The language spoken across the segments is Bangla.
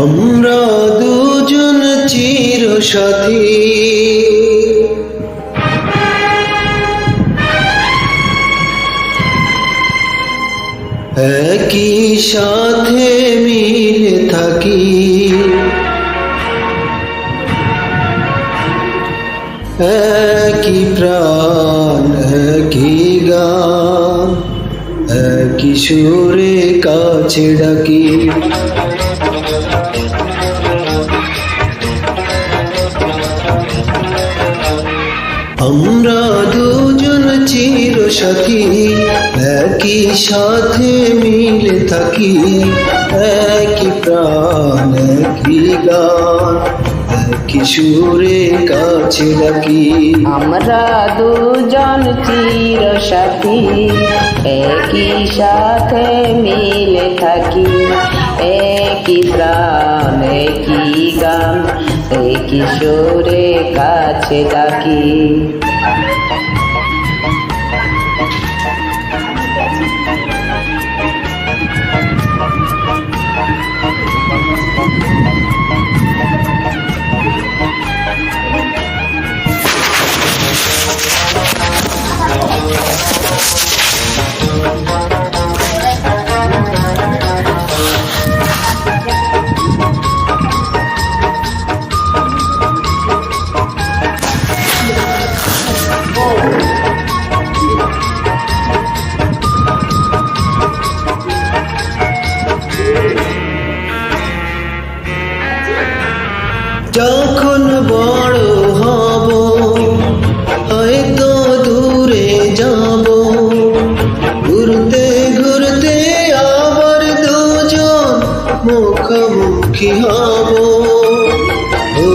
আমরা দুজন চিরসাথী, একই সাথে মিলে থাকি, একই প্রাণ একই গান, একই সুরে কাছে ডাকি। আমরা দুজন চিরসাথী, একই সাথে মিলে থাকি, একই প্রাণ একই গান, একই সুরে কাছে ডাকি। আমরা দুজন চিরসাথী, একই সাথে মিলে থাকি, একই প্রাণ একই গান, একই সুরে কাছে ডাকি। যখন বড় হব হয়তো দূরে যাব, ঘুরতে ঘুরতে আবার দুজন মুখোমুখি হব। ও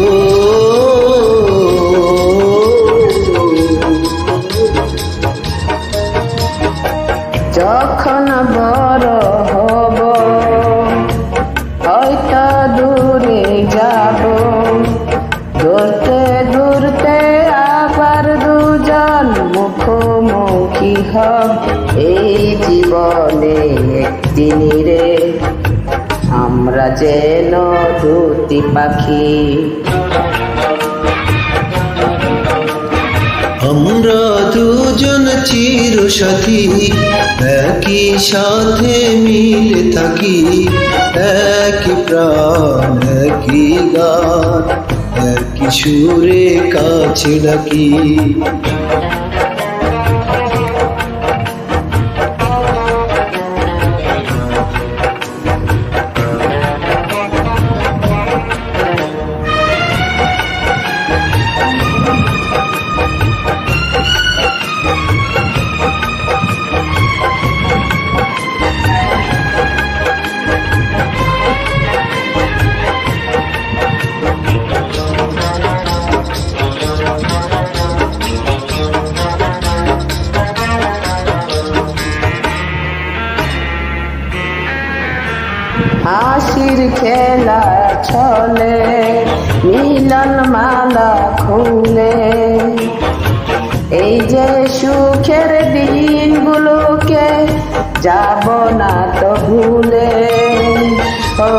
যখন বড় হব হয়তো দূরে যাব, ঘুরতে ঘুরতে আবার দুজন মুখোমুখি হব। এই জীবনে একদিন রে আমরা যেন দুটি পাখি, আমরা দুজন চিরসাথী, একই সাথে মিলে থাকি, একই প্রাণ একই গান, একই সুরে কাছে ডাকি। হাসির খেলা চলে মিলন মালা খুলে, এই যে সুখের দিনগুলোকে যাব না তো ভুলে। ও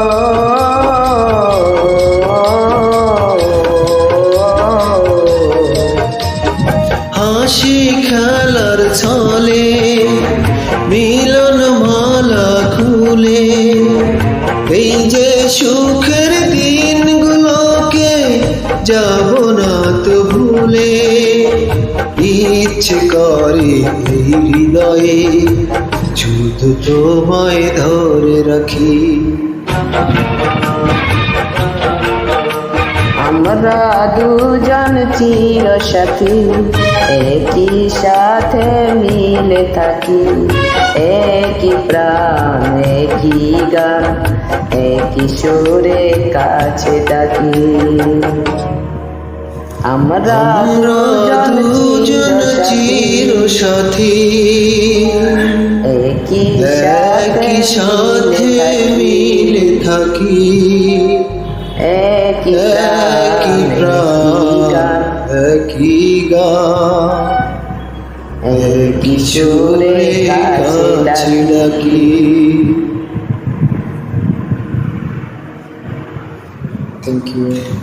হাসি খেলার ছলে মিলন মালা খুলে, এই যে সুখের দিনগুলোকে যাব না তো ভুলে। ইচ্ছে করে এই হৃদয়ে শুধু তোমায় ধরে রাখি। আমরা দুজন চিরসাথী, একই সাথে মিলে থাকি, একই প্রাণ একই গান, একই সুরে কাছে ডাকি। আমরা দুজন চিরসাথী, একই সাথে মিলে থাকি, একই প্রাণ একই গান, একই সুরে কাছে ডাকি। Thank you.